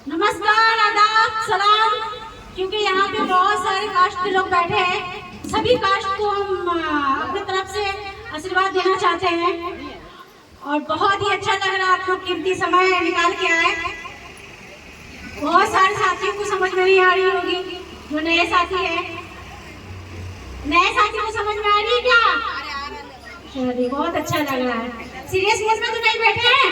नमस्कार, आदाब, सलाम। क्योंकि यहाँ पे बहुत सारे कास्ट के लोग बैठे हैं, सभी कास्ट को हम अपनी तरफ से आशीर्वाद देना चाहते हैं और बहुत ही अच्छा लग रहा है आप लोग कीमती समय निकाल के आए। बहुत सारे साथियों को समझ में नहीं आ रही होगी, जो नए साथी है, नए साथी को समझ में आ रही है क्या? चलिए, बहुत अच्छा लग रहा है। सीरियस केस में तो नहीं बैठे हैं।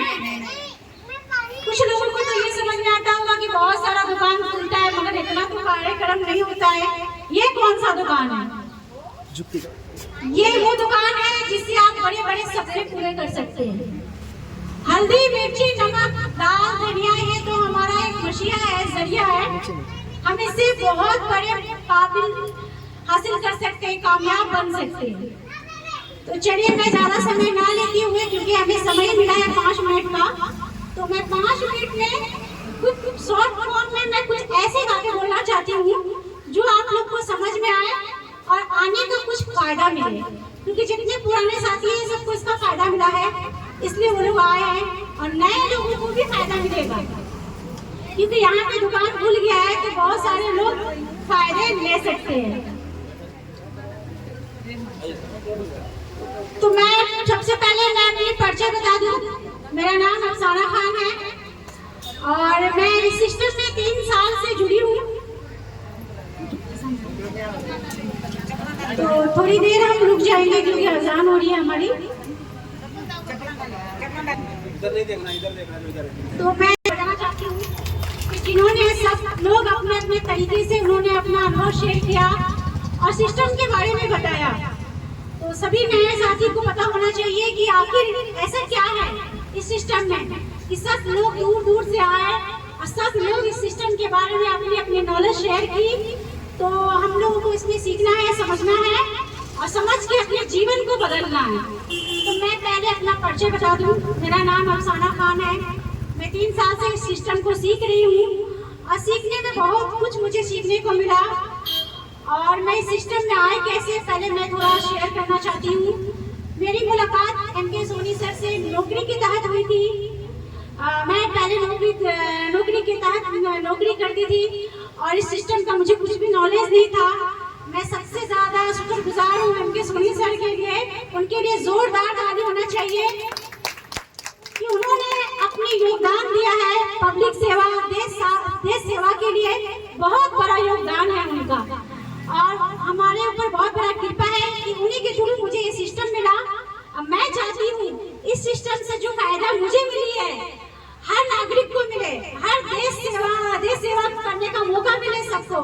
कुछ लोगों को तो ये समझ में आता होगा कि बहुत सारा दुकान खुलता है मगर इतना तो कार्यक्रम नहीं होता है। ये कौन सा दुकान है? ये वो दुकान है जिससे आप बड़े बड़े सपने पूरे कर सकते हैं। हल्दी, मिर्ची, नमक, दाल, धनिया, ये तो हमारा एक मशीहा है, जरिया है। हम इससे बहुत बड़े काबिल हासिल कर सकते हैं, कामयाब बन सकते हैं। तो चलिए, मैं ज्यादा समय ना लेती हुए, क्योंकि हमें समय मिला है 5 मिनट का, तो मैं 5 मिनट में कुछ शॉर्ट फॉर्म में मैं कुछ ऐसे बातें बोलना चाहती हूँ जो आप लोग को समझ में आए और आने का कुछ फायदा मिले। क्योंकि जितने पुराने साथी हैं सबको इसका फायदा मिला है, इसलिए वो लोग आए हैं और नए लोगों को भी फायदा मिलेगा। क्योंकि यहाँ पे दुकान खुल गया है तो बहुत सारे लोग फायदे ले सकते हैं। तो मैं सबसे पहले मैं अपनी परिचय बता दूं। मेरा नाम अफसाना खान है और मैं इस सिस्टम में 3 साल से जुड़ी हूँ। तो थोड़ी देर हम रुक जाएंगे क्योंकि अजान हो रही है हमारी। तो मैं बताना चाहती हूँ कि जिन्होंने सब लोग अपने अपने तरीके से उन्होंने अपना अनुभव शेयर किया और सिस्टम के बारे में बताया, तो सभी नए साथी को पता होना चाहिए कि आखिर ऐसा क्या है इस सिस्टम में कि सब लोग दूर दूर से आए और सब लोग इस सिस्टम के बारे में अपनी अपनी नॉलेज शेयर की। तो हम लोगों को इसमें सीखना है, समझना है और समझ के अपने जीवन को बदलना है। तो मैं पहले अपना परिचय बता दूं। मेरा नाम अफसाना खान है। मैं 3 साल से इस सिस्टम को सीख रही हूँ और सीखने में बहुत कुछ मुझे सीखने को मिला। और मैं इस सिस्टम में आए कैसे, पहले मैं थोड़ा शेयर करना चाहती हूँ। मेरी मुलाकात एमके सोनी सर से नौकरी के तहत हुई थी। मैं पहले नौकरी के तहत नौकरी करती थी और इस सिस्टम का मुझे कुछ भी नॉलेज नहीं था। मैं सबसे ज़्यादा शुक्रगुजार हूँ एमके सोनी सर के लिए। उनके लिए जोरदार ताली होना चाहिए कि उन्होंने अपनी योगदान दिया है पब्लिक सेवा, देश सेवा के लिए। बहुत बड़ा योगदान है उनका और हमारे ऊपर बहुत बड़ा कृपा है कि उन्हीं के थ्रू मुझे ये सिस्टम मिला। मैं चाहती हूँ इस सिस्टम से जो फायदा मुझे मिली है हर नागरिक को मिले, हर देश सेवा करने का मौका मिले सबको।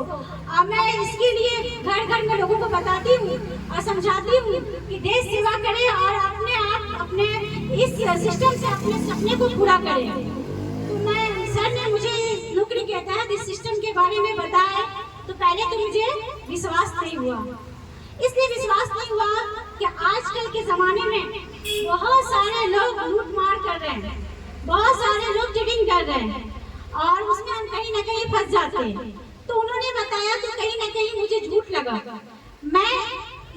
मैं इसके लिए घर घर में लोगों को बताती हूँ और समझाती हूँ कि देश सेवा करें और अपने इस सिस्टम से अपने सपने को पूरा करें। तो मैं सर ने मुझे नौकरी के तहत इस सिस्टम के बारे में बताया तो पहले तो मुझे विश्वास नहीं हुआ। इसलिए विश्वास नहीं हुआ कि आजकल के जमाने में बहुत सारे लोग लूटमार कर रहे हैं, बहुत सारे लोग चीटिंग कर रहे हैं और उसमें हम कहीं ना कहीं फंस जाते हैं। तो उन्होंने बताया तो कहीं ना कहीं मुझे झूठ लगा। मैं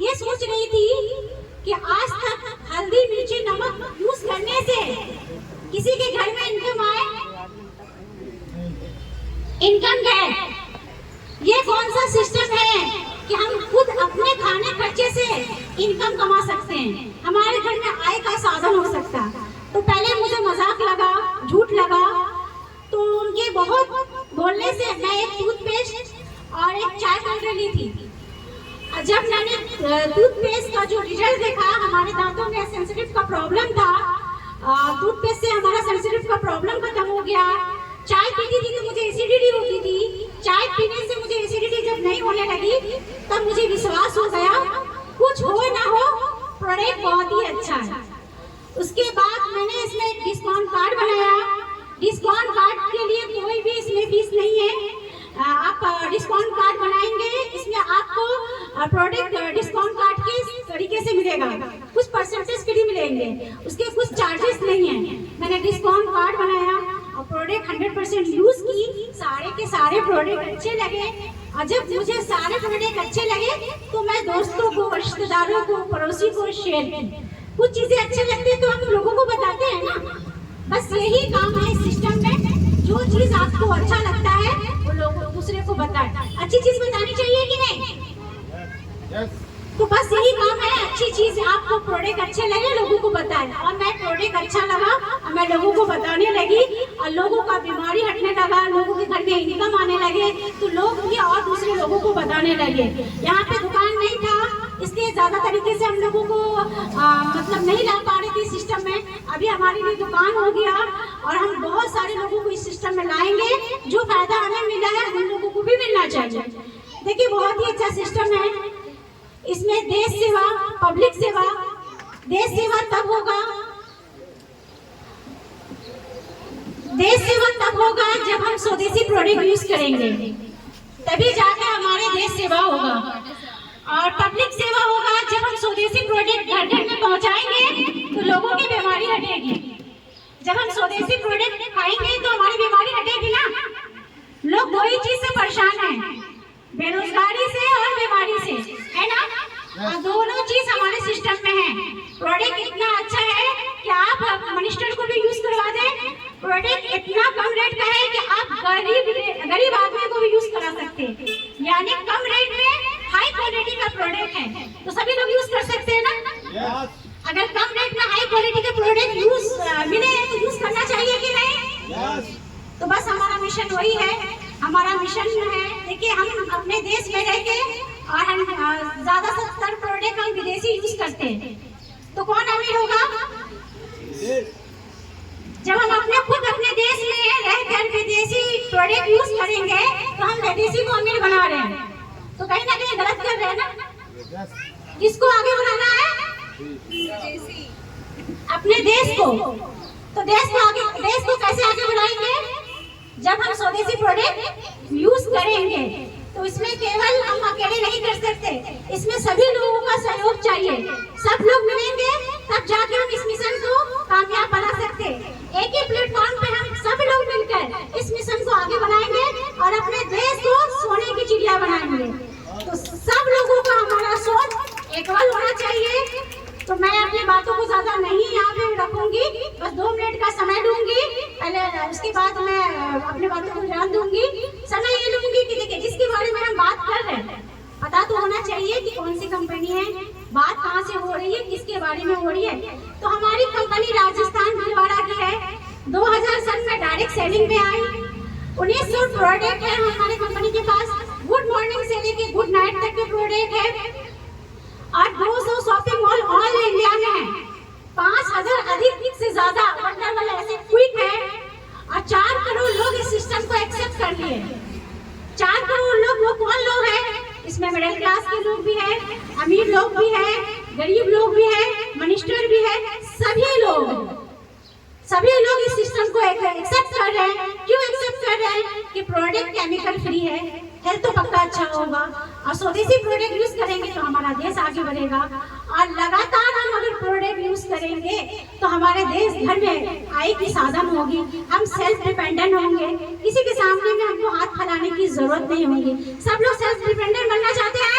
ये सोच रही थी कि आज तक हल्दी, मिर्ची, नमक यूज करने से किसी के घर में इनकम आए, इनकम गए। ये कौन सा सिस्टम है कि हम खुद अपने खाने खर्चे से इनकम कमा सकते हैं, हमारे घर में आय का साधन हो सकता है। तो पहले मुझे मजाक लगा, झूठ लगा। तो उनके बहुत बोलने से मैं एक टूथपेस्ट और एक चाय पाउडर ली थी। जब मैंने टूथपेस्ट का जो रिजल्ट देखा, हमारे दांतों में सेंसिटिव का प्रॉब्लम था, टूथपेस्ट से हमारा सेंसिटिव का प्रॉब्लम खत्म हो गया। चाय पीती थी तो मुझे एसिडिटी होती थी, चाय पीने से मुझे एसिडिटी जब नहीं होने लगी तब मुझे विश्वास हो गया कुछ हो ना हो प्रोडक्ट बहुत ही अच्छा है। उसके बाद मैंने इसमें एक डिस्काउंट कार्ड बनाया। डिस्काउंट कार्ड के लिए कोई भी इसमें फीस नहीं है। आप डिस्काउंट कार्ड बनाएंगे, इसमें आपको प्रोडक्ट डिस्काउंट कार्ड के तरीके से मिलेगा, कुछ परसेंटेज फ्री मिलेंगे, उसके कुछ चार्जेस नहीं है। मैंने डिस्काउंट कार्ड बनाया और प्रोडक्ट 100% यूज की। सारे के सारे प्रोडक्ट अच्छे लगे और जब मुझे सारे प्रोडक्ट अच्छे लगे तो मैं दोस्तों को, रिश्तेदारों को, पड़ोसी को शेयर की। कुछ चीजें अच्छे लगते हैं तो हम लोगों को बताते हैं ना। बस यही काम है इस सिस्टम में, जो चीज आपको अच्छा लगता है वो लोग दूसरे को बताए। अच्छी चीज बतानी चाहिए कि नहीं? तो बस यही काम है, अच्छी चीज आपको प्रोडक्ट अच्छे लगे लोगों को बताए। और मैं प्रोडक्ट अच्छा लगा और मैं लोगों को बताने लगी और लोगों का बीमारी हटने लगा, लोगों के घर में इनकम आने लगे तो लोग भी और दूसरे लोगों को बताने लगे। यहाँ पे दुकान नहीं था इसलिए ज्यादा तरीके से हम लोगों को मतलब नहीं ला पा रहे थे सिस्टम में। अभी हमारे लिए दुकान हो गया और हम बहुत सारे लोगों को इस सिस्टम में लाएंगे। जो फायदा हमें मिला है उन लोगों को भी मिलना चाहिए। देखिए बहुत ही अच्छा सिस्टम है, इसमें देश सेवा, पब्लिक सेवा। देश सेवा तब होगा, देश सेवा तब होगा जब हम स्वदेशी प्रोडक्ट यूज करेंगे, तभी जाके हमारे देश सेवा होगा। और पब्लिक सेवा होगा जब हम स्वदेशी प्रोडक्ट घर घर में पहुंचाएंगे तो लोगों की बीमारी हटेगी। जब हम स्वदेशी प्रोडक्ट खाएंगे तो हमारी बीमारी हटेगी ना। लोग दो ही चीज से परेशान हैं, बेरोजगारी से और बीमारी से, है ना। और दोनों चीज हमारे सिस्टम में है। प्रोडक्ट इतना अच्छा है कि आप मिनिस्टर को भी यूज करवा दें। प्रोडक्ट इतना कम रेट का है कि आप गरीब आदमी को भी यूज करा सकते हैं, यानी कम रेट में हाई क्वालिटी का प्रोडक्ट है तो सभी लोग यूज कर सकते हैं ना। अगर कम रेट में हाई क्वालिटी के प्रोडक्ट यूज मिले तो यूज करना चाहिए कि नहीं? तो बस हमारा मिशन वही है, हमारा मिशन है। देखिए हम अपने देश में रह के और हम ज्यादातर प्रोडक्ट हम विदेशी यूज करते हैं तो कौन अमीर होगा? जब हम अपने देश में रह कर विदेशी प्रोडक्ट यूज करेंगे तो हम विदेशी को अमीर बना रहे हैं, तो कहीं ना कहीं गलत कर रहे हैं ना। किसको आगे बढ़ाना है? अपने देश को। तो देश को कैसे आगे बढ़ाएंगे? जब हम स्वदेशी प्रोडक्ट यूज करेंगे तो इसमें केवल हम अकेले नहीं कर सकते, इसमें सभी लोगों का सहयोग चाहिए। सब लोग मिलेंगे तब जाके हम इस मिशन को कामयाब बना सकते। एक ही प्लेटफॉर्म पे हम सब लोग मिलकर इस मिशन को आगे बढ़ाएंगे और अपने देश को सोने की चिड़िया बनाएंगे। तो सब लोगों का हमारा सोच इक्वल होना चाहिए। तो मैं अपनी बातों को ज्यादा नहीं यहाँ पे रखूंगी, बस 2 मिनट का समय लूंगी पहले, उसके बाद मैं अपनी बातों को ध्यान दूंगी। समय ये लूंगी कि देखिए जिसके बारे में हम बात कर रहे हैं पता तो होना चाहिए कि कौन सी कंपनी है, बात कहाँ से हो रही है, किसके बारे में हो रही है। तो हमारी कंपनी राजस्थान भीलवाड़ा की है, 2000 सन में डायरेक्ट सेलिंग में आई। 1900 प्रोडक्ट है हमारी कंपनी के पास, गुड मॉर्निंग से लेके गुड नाइट तक के प्रोडक्ट है और 200 शॉपिंग मॉल ऑल इंडिया में है। 5000 अधिक से ज्यादा वंडरवॉल ऐसे क्विक है और 4 करोड़ लोग इस सिस्टम को एक्सेप्ट कर लिए। 4 करोड़ लोग, वो कौन लोग हैं? इसमें मिडिल क्लास के लोग भी हैं, अमीर लोग भी हैं, गरीब लोग भी हैं, मिनिस्टर भी है, सभी लोग इस सिस्टम को एक्सेप्ट कर रहे हैं। क्यों एक्सेप्ट कर रहे हैं? कि प्रोडक्ट केमिकल फ्री है, हेल्थ तो पक्का अच्छा होगा और स्वदेशी प्रोडक्ट यूज करेंगे तो हमारा देश आगे बढ़ेगा। और लगातार हम अगर प्रोडक्ट यूज करेंगे तो हमारे देश भर में आय की साधन होगी, हम सेल्फ डिपेंडेंट होंगे, किसी के सामने में हमको हाथ फैलाने की जरूरत नहीं होगी। सब लोग सेल्फ डिपेंडेंट बनना चाहते हैं।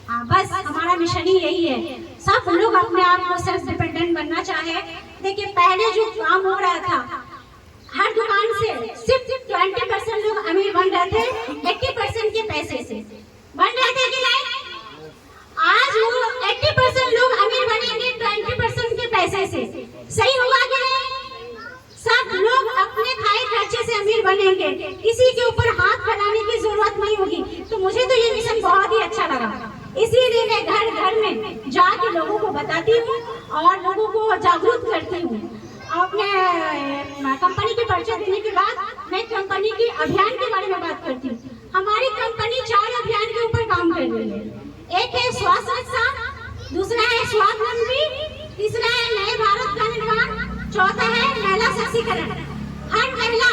हाँ, बस हमारा मिशन ही यही है, सब लोग अपने आप को सेल्फ डिपेंडेंट बनना चाहे। देखिए पहले जो काम हो रहा था हर दुकान से सिर्फ 20% लोग अमीर बन रहे थे, 80% के पैसे से बन रहे थे कि नहीं? आज वो 80% लोग अमीर बनेंगे 20% के पैसे से। सही हुआ कि नहीं? सब लोग अपने खाए खर्चे से अमीर बनेंगे, किसी के ऊपर हाथ फैलाने की जरूरत नहीं होगी। तो मुझे तो ये मिशन बहुत ही अच्छा लगा, इसीलिए मैं घर घर में जाके लोगों को बताती हूँ और लोगों को जागरूक करती हूँ। अपने कंपनी के परिचय देने के बाद मैं कंपनी के अभियान के बारे में बात करती हूँ। हमारी कंपनी 4 अभियान के ऊपर काम कर रही है। एक है स्वास्थ्य रक्षा, दूसरा है स्वावलंबी, तीसरा है नए भारत का निर्माण, चौथा है महिला सशक्तिकरण। हर महिला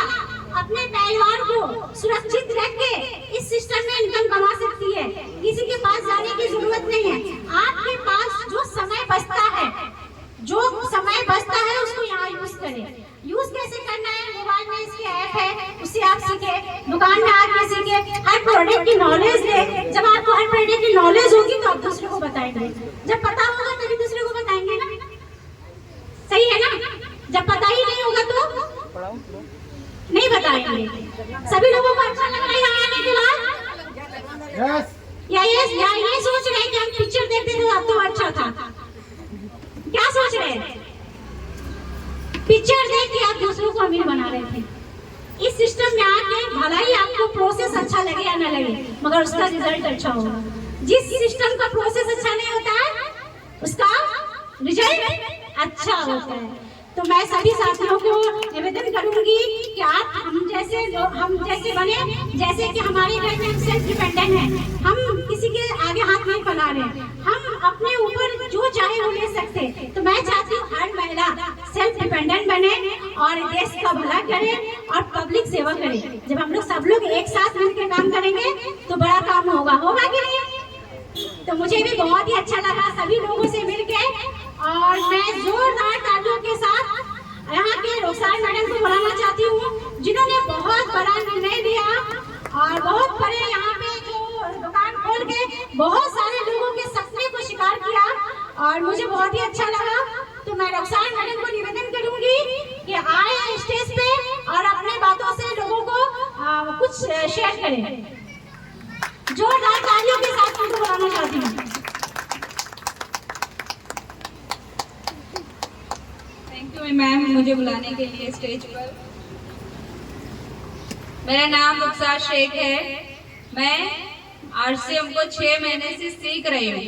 अपने परिवार को सुरक्षित रख के इस सिस्टम में इनकम कमा सकती है, किसी के पास जाने की जरूरत नहीं है। आपके पास जो समय बचता है उसको यहाँ यूज करें। यूज कैसे करना है? मोबाइल में इसके ऐप है, उससे आप सीखे, दुकान में आके सीखे, हर प्रोडक्ट की नॉलेज ले। जब आपको हर प्रोडक्ट की नॉलेज होगी तो आप दूसरे को बताएंगे, जब पता होगा तभी दूसरे को बताएंगे। लिए। सभी लोगों को अच्छा लग रहा है यहाँ आने के बाद? यस या ये सोच रहे हैं कि हम पिक्चर देखते थे अब तो अच्छा था? क्या सोच रहे हैं? पिक्चर देख के आप दूसरों को अमीर बना रहे थे। इस सिस्टम में आके भला ही आपको प्रोसेस अच्छा लगे या ना लगे, मगर उसका रिजल्ट अच्छा होगा। जिस सिस्टम का प्रोसेस अच्छा नहीं होता है उसका रिजल्ट अच्छा होता है। तो मैं सभी साथियों को निवेदन करूंगी कि आप हम जैसे बने, जैसे कि हमारे घर में हम सेल्फ डिपेंडेंट हैं, हम किसी के आगे हाथ नहीं फैला रहे, हम अपने ऊपर जो चाहे वो ले सकते हैं। तो मैं चाहती हूँ हर महिला सेल्फ डिपेंडेंट बने और देश का भला करे और पब्लिक सेवा करे। जब हम लोग सब लोग एक साथ मिलकर काम करेंगे तो बड़ा काम होगा कि नहीं? तो मुझे भी बहुत ही अच्छा लगा सभी लोगों से मिलके, और मैं जोरदार तालियों के साथ यहाँ के रोसार मैडम को बुलाना चाहती हूँ, जिन्होंने बहुत बड़ा निर्णय लिया और बहुत बड़े यहाँ पे जो दुकान खोल के बहुत सारे लोगों के सपने को शिकार किया, और मुझे बहुत ही अच्छा लगा। तो मैं रोसार मैडम को निवेदन करूंगी कि आए स्टेज पे और अपने बातों से लोगों को कुछ शेयर करें। जोरदार तालियों के साथ उनको बुलाना चाहती हूँ। थैंक यू मैम मुझे बुलाने के लिए स्टेज पर। मेरा नाम रुखसार शेख है। मैं आरसीएम को 6 महीने से सीख रही हूँ।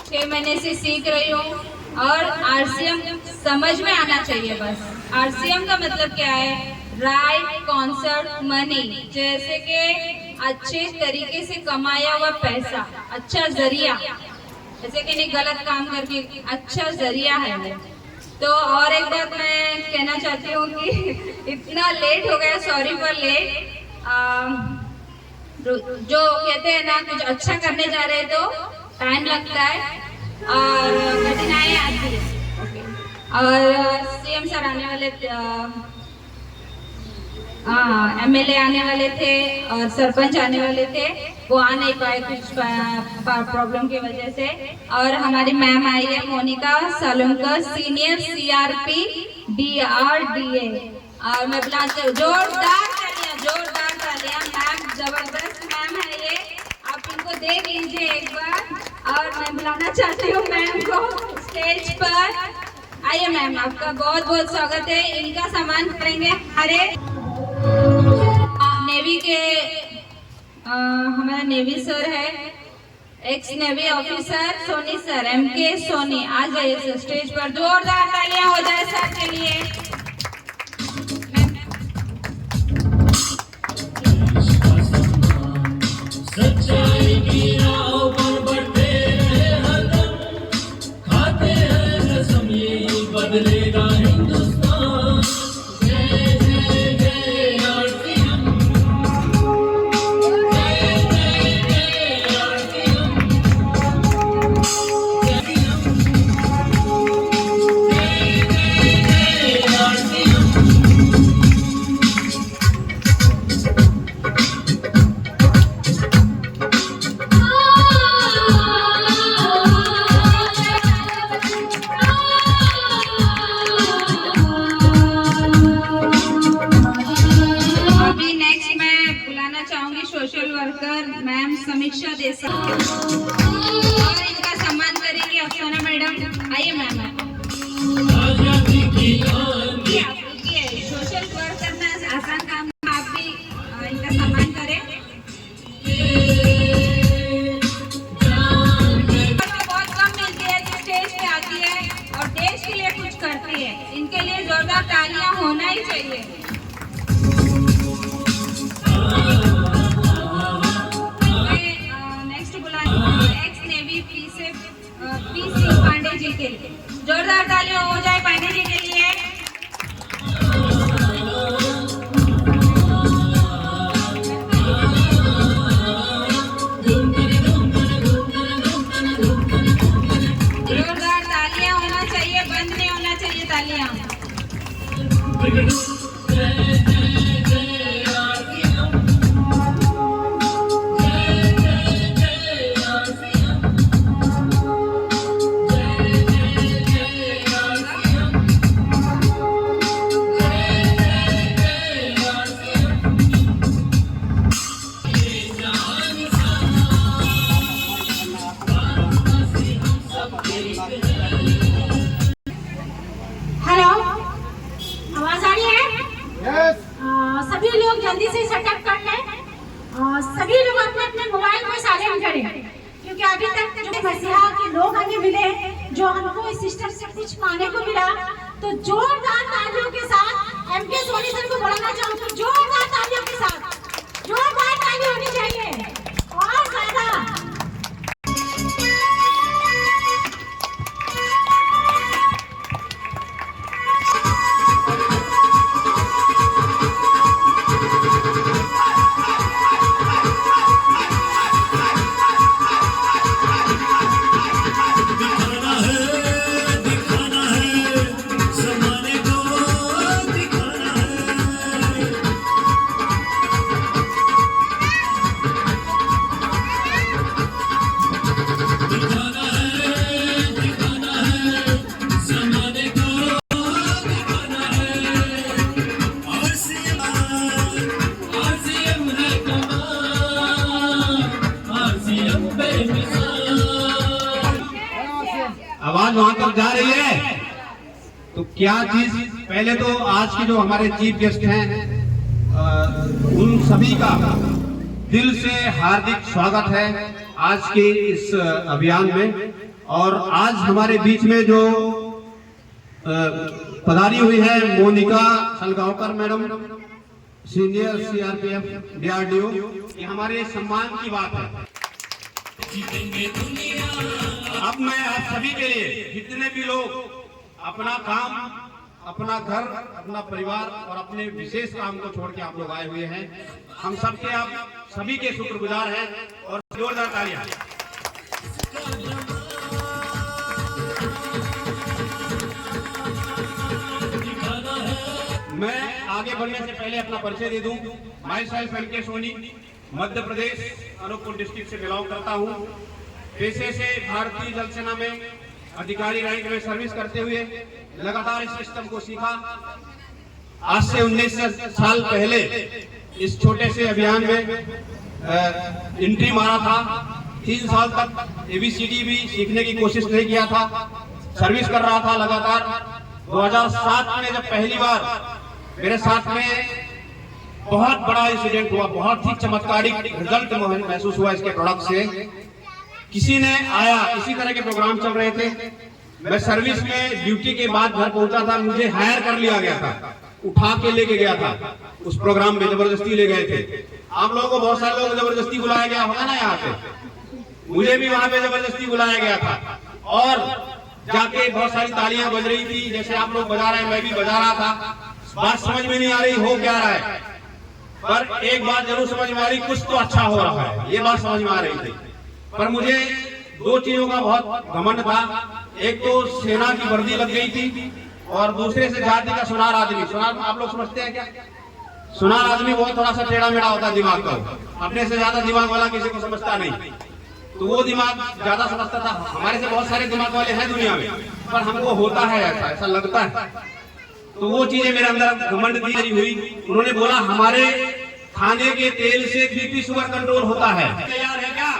6 महीने से सीख रही हूँ और आरसीएम समझ में आना चाहिए बस। आरसीएम का मतलब क्या है? राइट कॉन्सेप्ट मनी, जैसे कि अच्छे तरीके से कमाया हुआ पैसा, अच्छा जरिया, जैसे कि नहीं गलत काम करके अच्छा जरिया है वो। तो और एक बात मैं कहना चाहती हूँ कि इतना लेट हो गया, सॉरी फॉर लेट। जो कहते हैं ना कुछ अच्छा करने जा रहे तो टाइम लगता है और कठिनाई आती है। और सीएम सर आने वाले, एमएलए आने वाले थे और सरपंच आने वाले थे, वो आ नहीं पाए कुछ प्रॉब्लम की वजह से। और हमारी मैम आई है मोनिका सालुंकर, सीनियर सीआरपी DRDA। और मैं बुला जोरदार तालियां, मैम जबरदस्त मैम है ये, आप इनको देख लीजिए एक बार। और मैं बुलाना चाहती हूँ मैम को स्टेज पर। आइए मैम, आपका बहुत बहुत स्वागत है। इनका सम्मान करेंगे हरे नेवी के हमारा नेवी सर है, ex navy officer Soni sir, MK Soni. आ जाइए सर स्टेज पर, जोरदार तालियां हो जाए सर के लिए। सच्चाई की राह पर बढ़ते रहे हरदम, खाते हैं कसम ये बदलेगा हिंदुस्तान। जय जय जय आरसीएम, जय जय जय आरसीएम, जय जय जय आरसीएम। अभी नेक्स्ट मैं बुलाना चाहूंगी सोशल वर्कर मैम समीक्षा देसाई, और इनका सम्मान करेंगे अफसाना मैडम। आइए मैम। आजादी की आंधी सोशल वर्क करना आसान काम, आप भी इनका सम्मान करें। बहुत कम मिलती है जो स्टेज पे आती है और देश के लिए कुछ करती है, इनके लिए जोरदार तालियां होना ही चाहिए। नेक्स्ट बुलाने x navy PC Pandey ji के लिए जोरदार तालियां हो जाए पांडे जी के लिए। जोरदार तालियां होना चाहिए, बंद नहीं होना चाहिए तालियां। अभी तक जो मसीहा के लोग हमें मिले, जो हमको इस सिस्टम से कुछ पाने को मिला, तो जोरदार तालियों के साथ एमके सोनी सर को बढ़ाना चाहूँगी। जोरदार तालियों के साथ, जोरदार ताली होनी चाहिए और ज्यादा। आवाज वहां तक जा रही है? तो क्या चीज, पहले तो आज के जो हमारे चीफ गेस्ट हैं उन सभी का दिल से हार्दिक स्वागत है आज के इस अभियान में। और आज हमारे बीच में जो पधारी हुई है Monika Salgaonkar madam, senior CRPF DRDO, ये हमारे सम्मान की बात है। अब मैं आप सभी के लिए, जितने भी लोग अपना काम, अपना घर, अपना परिवार और अपने विशेष काम को छोड़ के आप लोग आए हुए हैं, हम सबके आप सभी के शुक्रगुजार हैं और जोरदार तालियां। मैं आगे बढ़ने से पहले अपना परिचय दे दूं। Myself MK Soni, Madhya Pradesh Anuppur district से बिलोंग करता हूं। पेशे से भारतीय जल सेना में अधिकारी रैंक में सर्विस करते हुए लगातार इस सिस्टम को सीखा। आज से 19 साल पहले इस छोटे से अभियान में एंट्री मारा था। 3 साल तक एबीसीडी भी सीखने की कोशिश नहीं किया था, सर्विस कर रहा था लगातार। 2007 में जब पहली बार मेरे साथ में बहुत बड़ा इंसिडेंट हुआ, बहुत ही चमत्कारिक रिजल्ट महसूस हुआ इसके प्रोडक्ट से। किसी ने आया, इसी तरह के प्रोग्राम चल रहे थे, मैं सर्विस में ड्यूटी के बाद घर पहुंचा था, मुझे हायर कर लिया गया था, उठा के लेके गया था उस प्रोग्राम में, जबरदस्ती ले गए थे। आप लोगों को बहुत सारे लोग जबरदस्ती बुलाया गया होगा ना यहाँ पे, मुझे भी वहां पे जबरदस्ती बुलाया गया था और जाके बहुत सारी तालियां बज रही थी, जैसे आप लोग बजा रहे हैं मैं भी बजा रहा था। बात समझ में नहीं आ रही हो क्या रहा है, पर एक बात जरूर समझ में आ रही, कुछ तो अच्छा हो रहा है, ये बात समझ में आ रही थी। पर मुझे 2 चीजों का बहुत घमंड था। एक तो सेना की वर्दी लग गई थी और दूसरे से जाति का सुनार आदमी। सुनार आप लोग समझते हैं क्या? सुनार आदमी बहुत थोड़ा सा टेढ़ा मेढ़ा होता है दिमाग का, अपने से ज्यादा दिमाग वाला किसी को समझता नहीं, तो वो दिमाग ज्यादा समझता था। हमारे से बहुत सारे दिमाग वाले हैं दुनिया में, पर हमको होता है ऐसा लगता है। तो वो चीजें मेरे अंदर घमंड दी हुई। उन्होंने बोला हमारे खाने के तेल से बीपी शुगर कंट्रोल होता है। तैयार है क्या?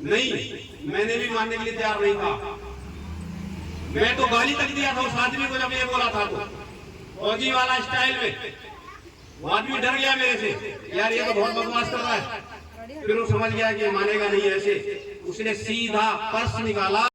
नहीं, मैंने भी मानने के लिए तैयार नहीं था। मैं तो गाली तक दिया था उस आदमी को जब ये बोला था, तो फौजी वाला स्टाइल में। वो आदमी डर गया मेरे से, यार ये तो बहुत बदमाश कर रहा है। फिर वो समझ गया कि मानेगा नहीं ऐसे, उसने सीधा पर्स निकाला।